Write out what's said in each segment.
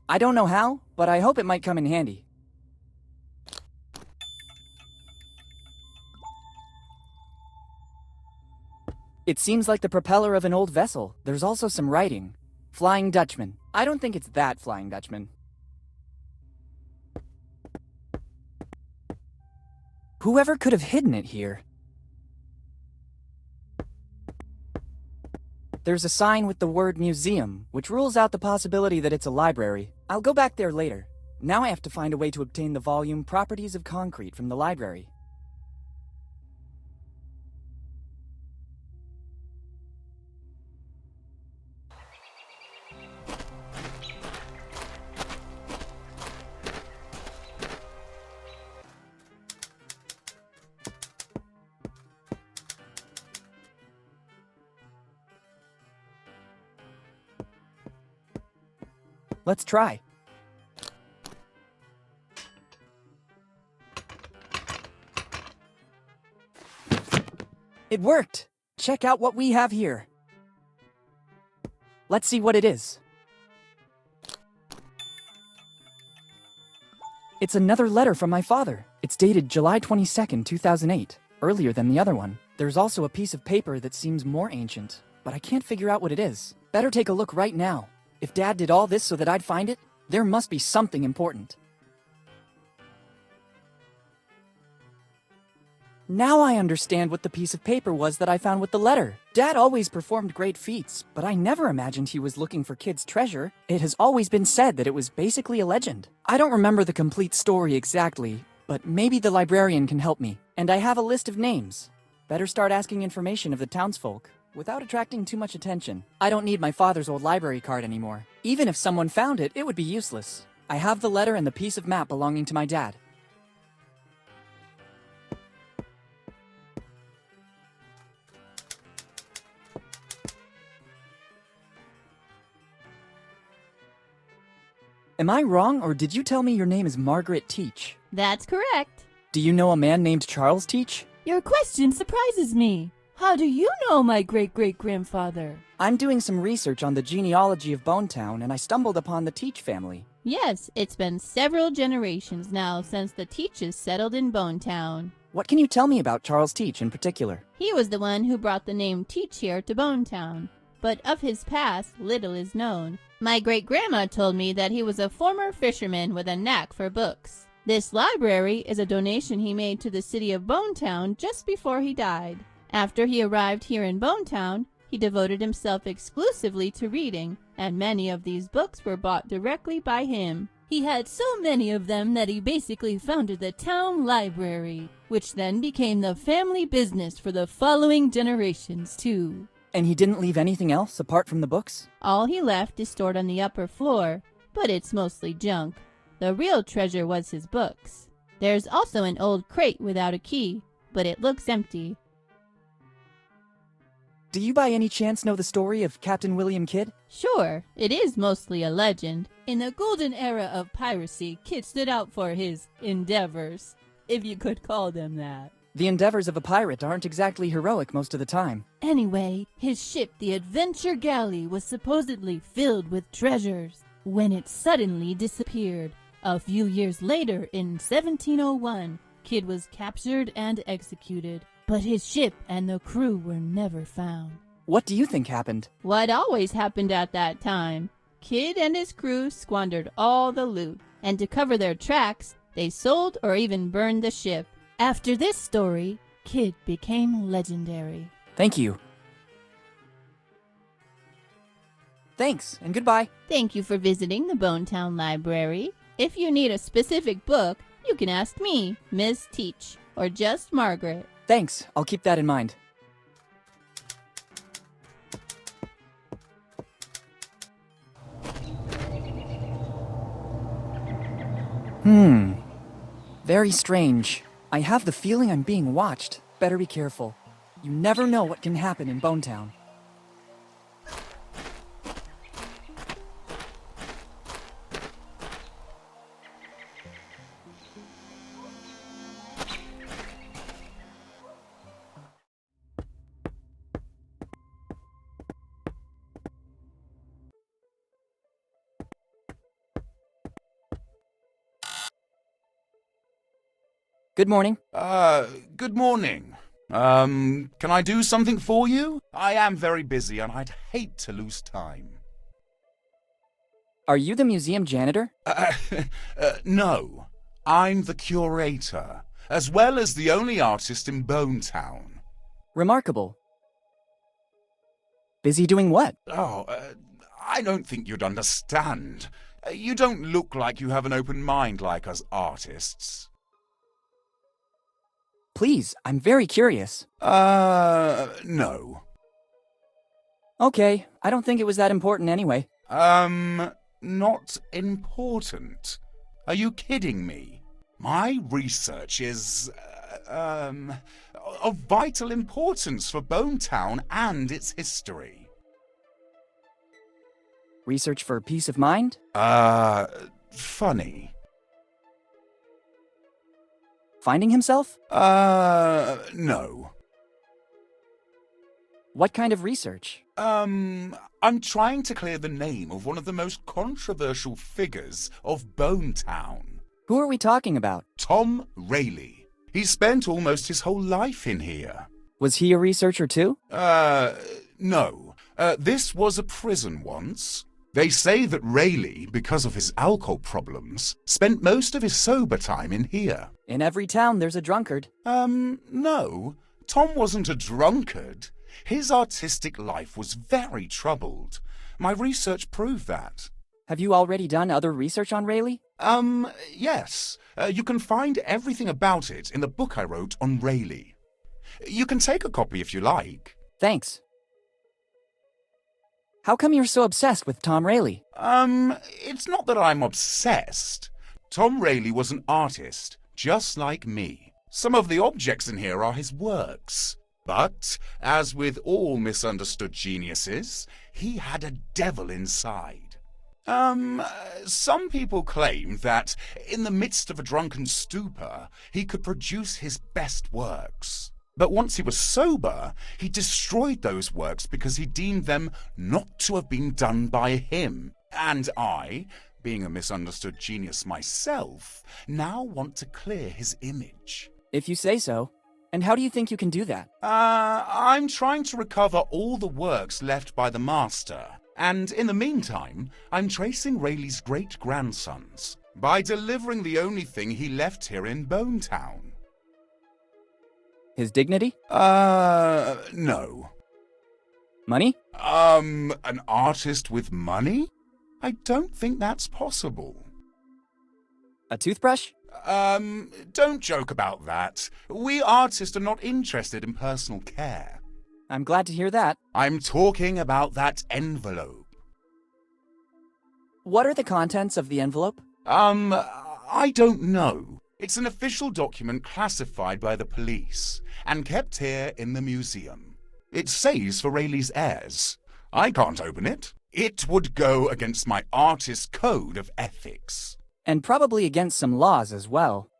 I don't know how, but I hope it might come in handy. It seems like the propeller of an old vessel. There's also some writing. Flying Dutchman. I don't think it's that Flying Dutchman. Whoever could have hidden it here? There's a sign with the word museum, which rules out the possibility that it's a library. I'll go back there later. Now I have to find a way to obtain the volume Properties of Concrete from the library. Let's try. It worked! Check out what we have here. Let's see what it is. It's another letter from my father. It's dated July 22nd, 2008, earlier than the other one. There's also a piece of paper that seems more ancient, but I can't figure out what it is. Better take a look right now. If Dad did all this so that I'd find it, there must be something important. Now I understand what the piece of paper was that I found with the letter. Dad always performed great feats, but I never imagined he was looking for kids' treasure. It has always been said that it was basically a legend. I don't remember the complete story exactly, but maybe the librarian can help me. And I have a list of names. Better start asking information of the townsfolk, without attracting too much attention. I don't need my father's old library card anymore. Even if someone found it, it would be useless. I have the letter and the piece of map belonging to my dad. Am I wrong, or did you tell me your name is Margaret Teach? That's correct. Do you know a man named Charles Teach? Your question surprises me. How do you know my great-great-grandfather? I'm doing some research on the genealogy of Bonetown, and I stumbled upon the Teach family. Yes, it's been several generations now since the Teaches settled in Bonetown. What can you tell me about Charles Teach in particular? He was the one who brought the name Teach here to Bonetown, but of his past, little is known. My great-grandma told me that he was a former fisherman with a knack for books. This library is a donation he made to the city of Bonetown just before he died. After he arrived here in Bonetown, he devoted himself exclusively to reading, and many of these books were bought directly by him. He had so many of them that he basically founded the town library, which then became the family business for the following generations, too. And he didn't leave anything else apart from the books? All he left is stored on the upper floor, but it's mostly junk. The real treasure was his books. There's also an old crate without a key, but it looks empty. Do you by any chance know the story of Captain William Kidd? Sure, it is mostly a legend. In the golden era of piracy, Kidd stood out for his endeavors, if you could call them that. The endeavors of a pirate aren't exactly heroic most of the time. Anyway, his ship, the Adventure Galley, was supposedly filled with treasures when it suddenly disappeared. A few years later, in 1701, Kidd was captured and executed, but his ship and the crew were never found. What do you think happened? What always happened at that time? Kidd and his crew squandered all the loot, and to cover their tracks, they sold or even burned the ship. After this story, Kidd became legendary. Thank you. Thanks, and goodbye. Thank you for visiting the Bonetown Library. If you need a specific book, you can ask me, Miss Teach, or just Margaret. Thanks, I'll keep that in mind. Very strange. I have the feeling I'm being watched. Better be careful. You never know what can happen in Bonetown. Good morning. Good morning. Can I do something for you? I am very busy and I'd hate to lose time. Are you the museum janitor? No. I'm the curator, as well as the only artist in Bone Town. Remarkable. Busy doing what? I don't think you'd understand. You don't look like you have an open mind like us artists. Please, I'm very curious. No. Okay, I don't think it was that important anyway. Not important. Are you kidding me? My research is, of vital importance for Bone Town and its history. Research for peace of mind? Funny. Finding himself? No. What kind of research? I'm trying to clear the name of one of the most controversial figures of Bone Town. Who are we talking about? Tom Rayleigh. He spent almost his whole life in here. Was he a researcher too? No. This was a prison once. They say that Rayleigh, because of his alcohol problems, spent most of his sober time in here. In every town there's a drunkard. No. Tom wasn't a drunkard. His artistic life was very troubled. My research proved that. Have you already done other research on Rayleigh? Yes. You can find everything about it in the book I wrote on Rayleigh. You can take a copy if you like. Thanks. How come you're so obsessed with Tom Rayleigh? It's not that I'm obsessed. Tom Rayleigh was an artist, just like me. Some of the objects in here are his works. But, as with all misunderstood geniuses, he had a devil inside. Some people claim that, in the midst of a drunken stupor, he could produce his best works. But once he was sober, he destroyed those works because he deemed them not to have been done by him. And I, being a misunderstood genius myself, now want to clear his image. If you say so. And how do you think you can do that? I'm trying to recover all the works left by the master. And in the meantime, I'm tracing Rayleigh's great-grandsons by delivering the only thing he left here in Bone Town. His dignity? No. Money? An artist with money? I don't think that's possible. A toothbrush? Don't joke about that. We artists are not interested in personal care. I'm glad to hear that. I'm talking about that envelope. What are the contents of the envelope? I don't know. It's an official document classified by the police and kept here in the museum. It says for Rayleigh's heirs. I can't open it. It would go against my artist code of ethics. And probably against some laws as well.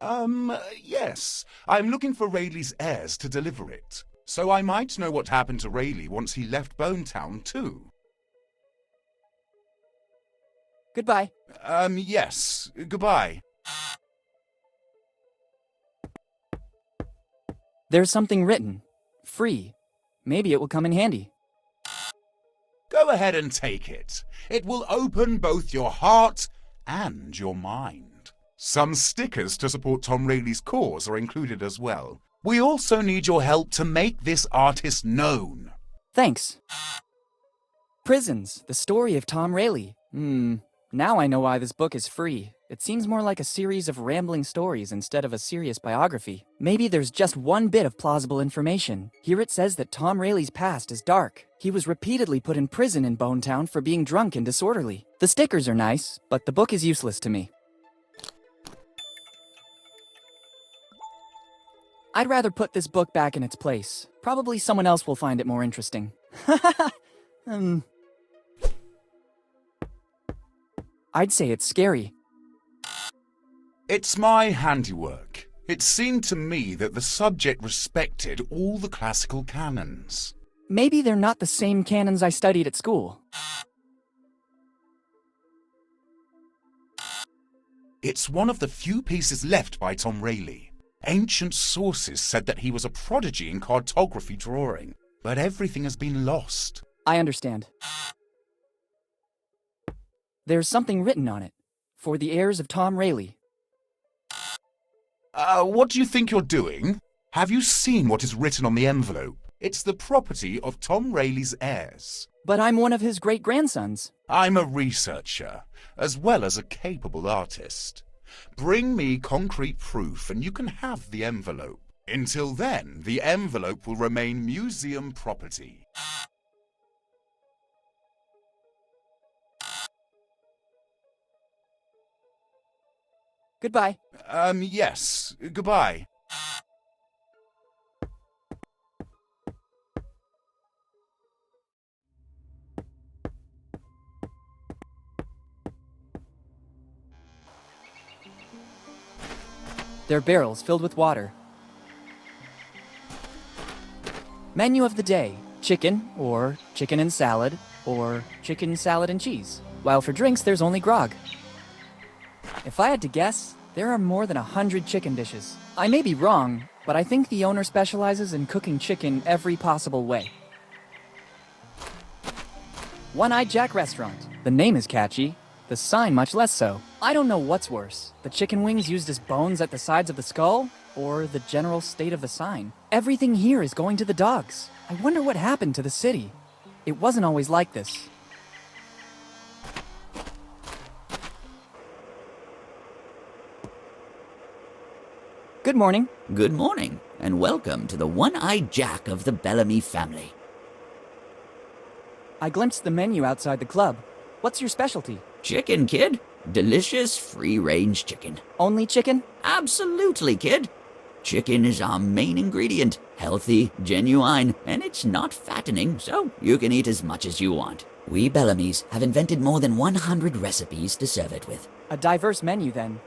Yes. I'm looking for Rayleigh's heirs to deliver it. So I might know what happened to Rayleigh once he left Bone Town, too. Goodbye. Yes. Goodbye. There's something written. Free. Maybe it will come in handy. Go ahead and take it. It will open both your heart and your mind. Some stickers to support Tom Rayleigh's cause are included as well. We also need your help to make this artist known. Thanks. Prisons, the story of Tom Rayleigh. Now I know why this book is free. It seems more like a series of rambling stories instead of a serious biography. Maybe there's just one bit of plausible information. Here it says that Tom Rayleigh's past is dark. He was repeatedly put in prison in Bone Town for being drunk and disorderly. The stickers are nice, but the book is useless to me. I'd rather put this book back in its place. Probably someone else will find it more interesting. I'd say it's scary. It's my handiwork. It seemed to me that the subject respected all the classical canons. Maybe they're not the same canons I studied at school. It's one of the few pieces left by Tom Rayleigh. Ancient sources said that he was a prodigy in cartography drawing, but everything has been lost. I understand. There's something written on it. For the heirs of Tom Rayleigh. What do you think you're doing? Have you seen what is written on the envelope? It's the property of Tom Rayleigh's heirs. But I'm one of his great-grandsons. I'm a researcher, as well as a capable artist. Bring me concrete proof and you can have the envelope. Until then, the envelope will remain museum property. Goodbye. Yes. Goodbye. They're barrels filled with water. Menu of the day: chicken, or chicken and salad, or chicken, salad, and cheese. While for drinks, there's only grog. If I had to guess, there are more than 100 chicken dishes. I may be wrong, but I think the owner specializes in cooking chicken every possible way. One-Eyed Jack Restaurant. The name is catchy, the sign much less so. I don't know what's worse, the chicken wings used as bones at the sides of the skull, or the general state of the sign. Everything here is going to the dogs. I wonder what happened to the city. It wasn't always like this. Good morning. Good morning, and welcome to the One-Eyed Jack of the Bellamy family. I glimpsed the menu outside the club. What's your specialty? Chicken, kid. Delicious free-range chicken. Only chicken? Absolutely, kid. Chicken is our main ingredient. Healthy, genuine, and it's not fattening, so you can eat as much as you want. We Bellamys have invented more than 100 recipes to serve it with. A diverse menu, then.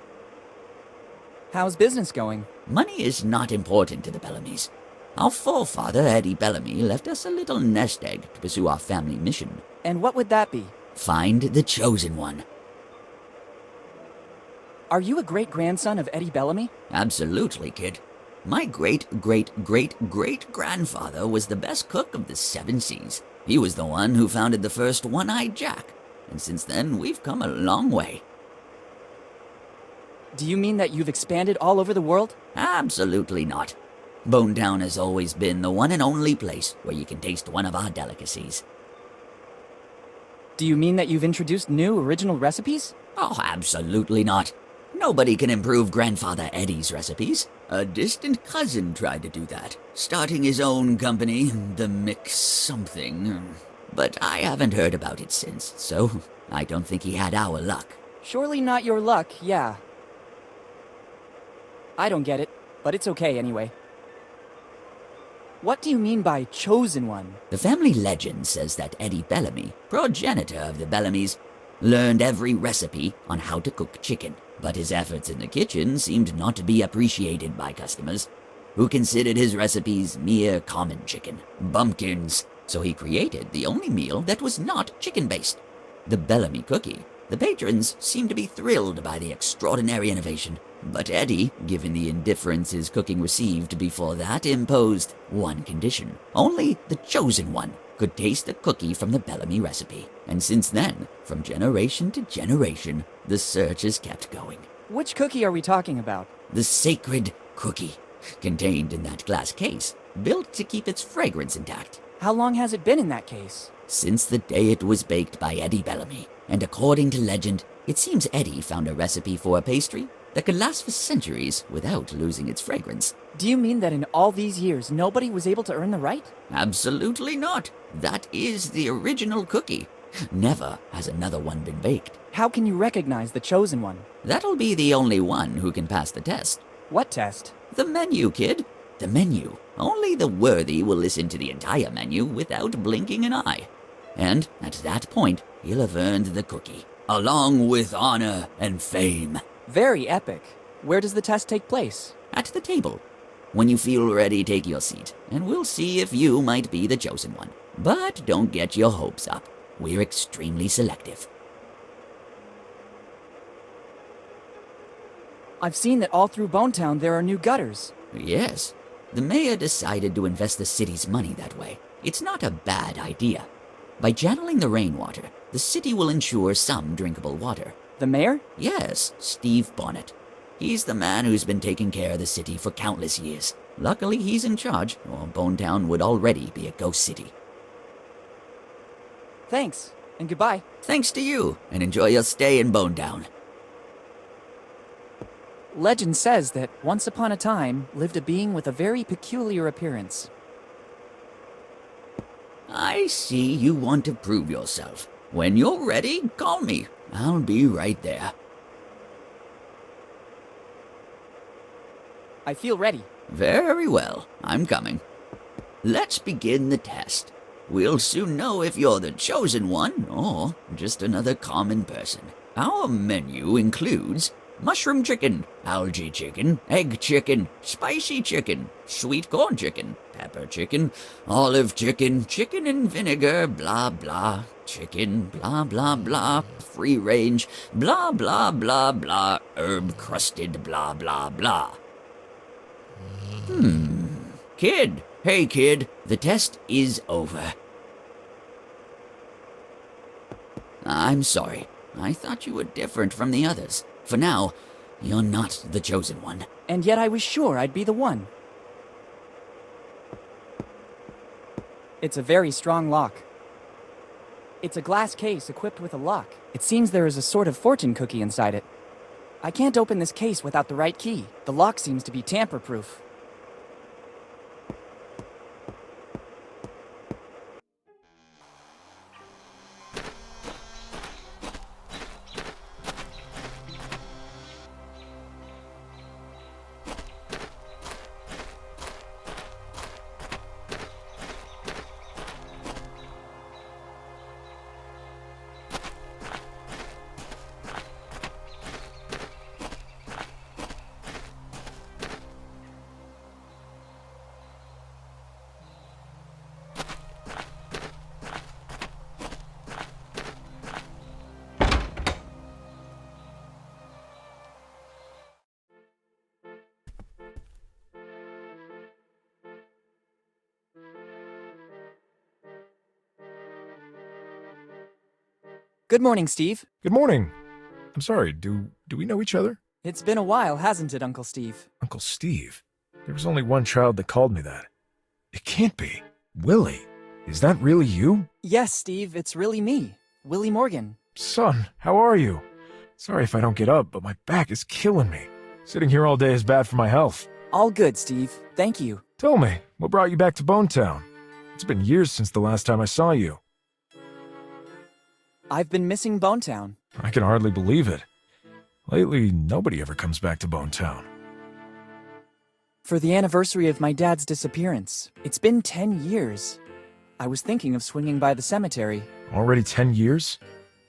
How's business going? Money is not important to the Bellamys. Our forefather, Eddie Bellamy, left us a little nest egg to pursue our family mission. And what would that be? Find the chosen one. Are you a great-grandson of Eddie Bellamy? Absolutely, kid. My great-great-great-great-grandfather was the best cook of the 7 seas. He was the one who founded the first One-Eyed Jack, and since then we've come a long way. Do you mean that you've expanded all over the world? Absolutely not. Bonetown has always been the one and only place where you can taste one of our delicacies. Do you mean that you've introduced new, original recipes? Oh, absolutely not. Nobody can improve Grandfather Eddie's recipes. A distant cousin tried to do that, starting his own company, the Mix Something. But I haven't heard about it since, so I don't think he had our luck. Surely not your luck, yeah. I don't get it, but it's okay anyway. What do you mean by chosen one? The family legend says that Eddie Bellamy, progenitor of the Bellamys, learned every recipe on how to cook chicken, but his efforts in the kitchen seemed not to be appreciated by customers, who considered his recipes mere common chicken, bumpkins, so he created the only meal that was not chicken-based, the Bellamy cookie. The patrons seemed to be thrilled by the extraordinary innovation, but Eddie, given the indifference his cooking received before that, imposed one condition. Only the chosen one could taste the cookie from the Bellamy recipe. And since then, from generation to generation, the search has kept going. Which cookie are we talking about? The sacred cookie, contained in that glass case, built to keep its fragrance intact. How long has it been in that case? Since the day it was baked by Eddie Bellamy. And according to legend, it seems Eddie found a recipe for a pastry that could last for centuries without losing its fragrance. Do you mean that in all these years, nobody was able to earn the right? Absolutely not. That is the original cookie. Never has another one been baked. How can you recognize the chosen one? That'll be the only one who can pass the test. What test? The menu, kid. The menu. Only the worthy will listen to the entire menu without blinking an eye. And at that point, he'll have earned the cookie, along with honor and fame. Very epic. Where does the test take place? At the table. When you feel ready, take your seat, and we'll see if you might be the chosen one. But don't get your hopes up. We're extremely selective. I've seen that all through Bonetown there are new gutters. Yes, the mayor decided to invest the city's money that way. It's not a bad idea. By channeling the rainwater, the city will ensure some drinkable water. The mayor? Yes, Steve Bonnet. He's the man who's been taking care of the city for countless years. Luckily, he's in charge, or Bonetown would already be a ghost city. Thanks, and goodbye. Thanks to you, and enjoy your stay in Bonetown. Legend says that once upon a time lived a being with a very peculiar appearance. I see you want to prove yourself. When you're ready, call me. I'll be right there. I feel ready. Very well, I'm coming. Let's begin the test. We'll soon know if you're the chosen one or just another common person. Our menu includes mushroom chicken, algae chicken, egg chicken, spicy chicken, sweet corn chicken, pepper chicken, olive chicken, chicken and vinegar, blah blah, chicken, blah blah blah, free range, blah blah blah blah, herb crusted, blah blah blah. Kid, hey kid, the test is over. I'm sorry. I thought you were different from the others. For now, you're not the chosen one. And yet I was sure I'd be the one. It's a very strong lock. It's a glass case equipped with a lock. It seems there is a sort of fortune cookie inside it. I can't open this case without the right key. The lock seems to be tamper-proof. Good morning, Steve. Good morning. I'm sorry, do we know each other? It's been a while, hasn't it, Uncle Steve? Uncle Steve? There was only one child that called me that. It can't be. Willy, is that really you? Yes, Steve, it's really me, Willy Morgan. Son, how are you? Sorry if I don't get up, but my back is killing me. Sitting here all day is bad for my health. All good, Steve. Thank you. Tell me, what brought you back to Bonetown? It's been years since the last time I saw you. I've been missing Bonetown. I can hardly believe it. Lately, nobody ever comes back to Bonetown. For the anniversary of my dad's disappearance, it's been 10 years. I was thinking of swinging by the cemetery. Already 10 years?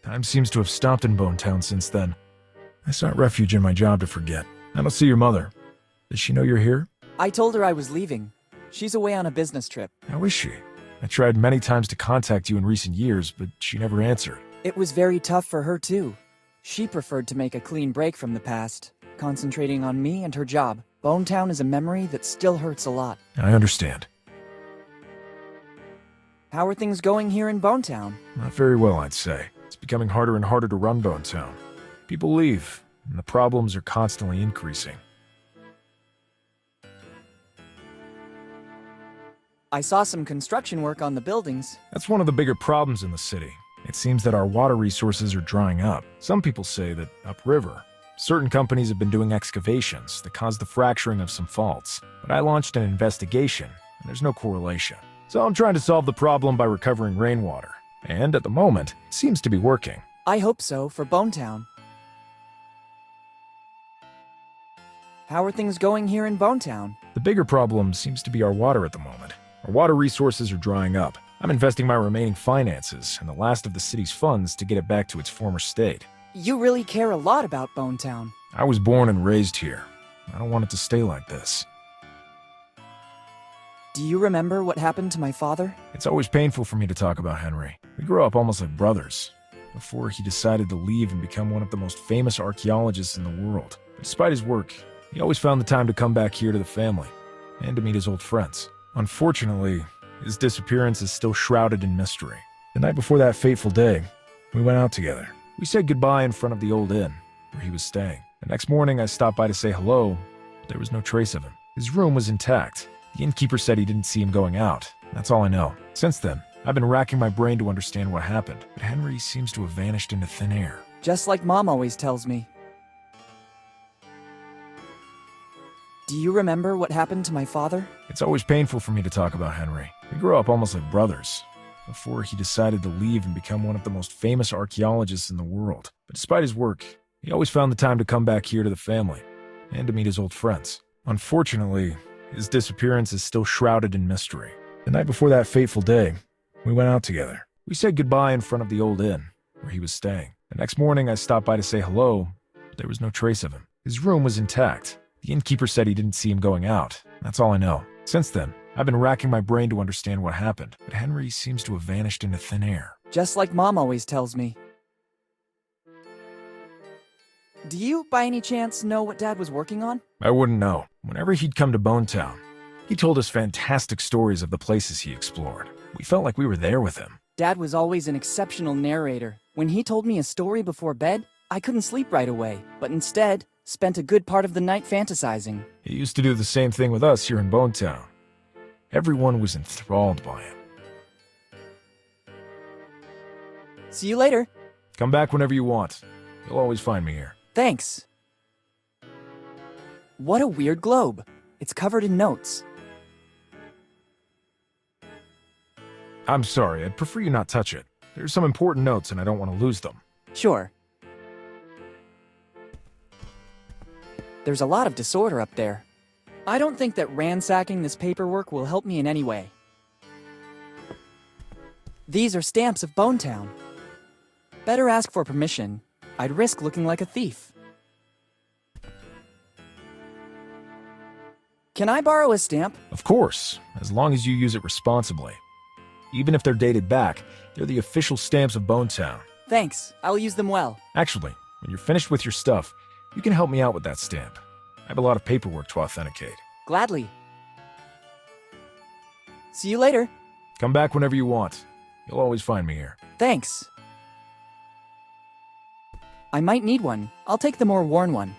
Time seems to have stopped in Bonetown since then. I sought refuge in my job to forget. I don't see your mother. Does she know you're here? I told her I was leaving. She's away on a business trip. How is she? I tried many times to contact you in recent years, but she never answered. It was very tough for her, too. She preferred to make a clean break from the past, concentrating on me and her job. Bonetown is a memory that still hurts a lot. I understand. How are things going here in Bonetown? Not very well, I'd say. It's becoming harder and harder to run Bonetown. People leave, and the problems are constantly increasing. I saw some construction work on the buildings. That's one of the bigger problems in the city. It seems that our water resources are drying up. Some people say that upriver, certain companies have been doing excavations that caused the fracturing of some faults. But I launched an investigation, and there's no correlation. So I'm trying to solve the problem by recovering rainwater. And at the moment, it seems to be working. I hope so, for Bonetown. How are things going here in Bonetown? The bigger problem seems to be our water at the moment. Our water resources are drying up. I'm investing my remaining finances and the last of the city's funds to get it back to its former state. You really care a lot about Bonetown. I was born and raised here. I don't want it to stay like this. Do you remember what happened to my father? It's always painful for me to talk about Henry. We grew up almost like brothers, before he decided to leave and become one of the most famous archaeologists in the world. But despite his work, he always found the time to come back here to the family and to meet his old friends. Unfortunately, his disappearance is still shrouded in mystery. The night before that fateful day, we went out together. We said goodbye in front of the old inn where he was staying. The next morning, I stopped by to say hello, but there was no trace of him. His room was intact. The innkeeper said he didn't see him going out. That's all I know. Since then, I've been racking my brain to understand what happened, but Henry seems to have vanished into thin air. Just like Mom always tells me. Do you remember what happened to my father? It's always painful for me to talk about Henry. We grew up almost like brothers, before he decided to leave and become one of the most famous archaeologists in the world. But despite his work, he always found the time to come back here to the family and to meet his old friends. Unfortunately, his disappearance is still shrouded in mystery. The night before that fateful day, we went out together. We said goodbye in front of the old inn where he was staying. The next morning, I stopped by to say hello, but there was no trace of him. His room was intact. The innkeeper said he didn't see him going out. That's all I know. Since then, I've been racking my brain to understand what happened, but Henry seems to have vanished into thin air. Just like Mom always tells me. Do you, by any chance, know what Dad was working on? I wouldn't know. Whenever he'd come to Bonetown, he told us fantastic stories of the places he explored. We felt like we were there with him. Dad was always an exceptional narrator. When he told me a story before bed, I couldn't sleep right away, but instead spent a good part of the night fantasizing. He used to do the same thing with us here in Bonetown. Everyone was enthralled by him. See you later. Come back whenever you want. You'll always find me here. Thanks. What a weird globe. It's covered in notes. I'm sorry, I'd prefer you not touch it. There's some important notes and I don't want to lose them. Sure. There's a lot of disorder up there. I don't think that ransacking this paperwork will help me in any way. These are stamps of Bonetown. Better ask for permission. I'd risk looking like a thief. Can I borrow a stamp? Of course, as long as you use it responsibly. Even if they're dated back, they're the official stamps of Bonetown. Thanks, I'll use them well. Actually, when you're finished with your stuff, you can help me out with that stamp. I have a lot of paperwork to authenticate. Gladly. See you later. Come back whenever you want. You'll always find me here. Thanks. I might need one. I'll take the more worn one.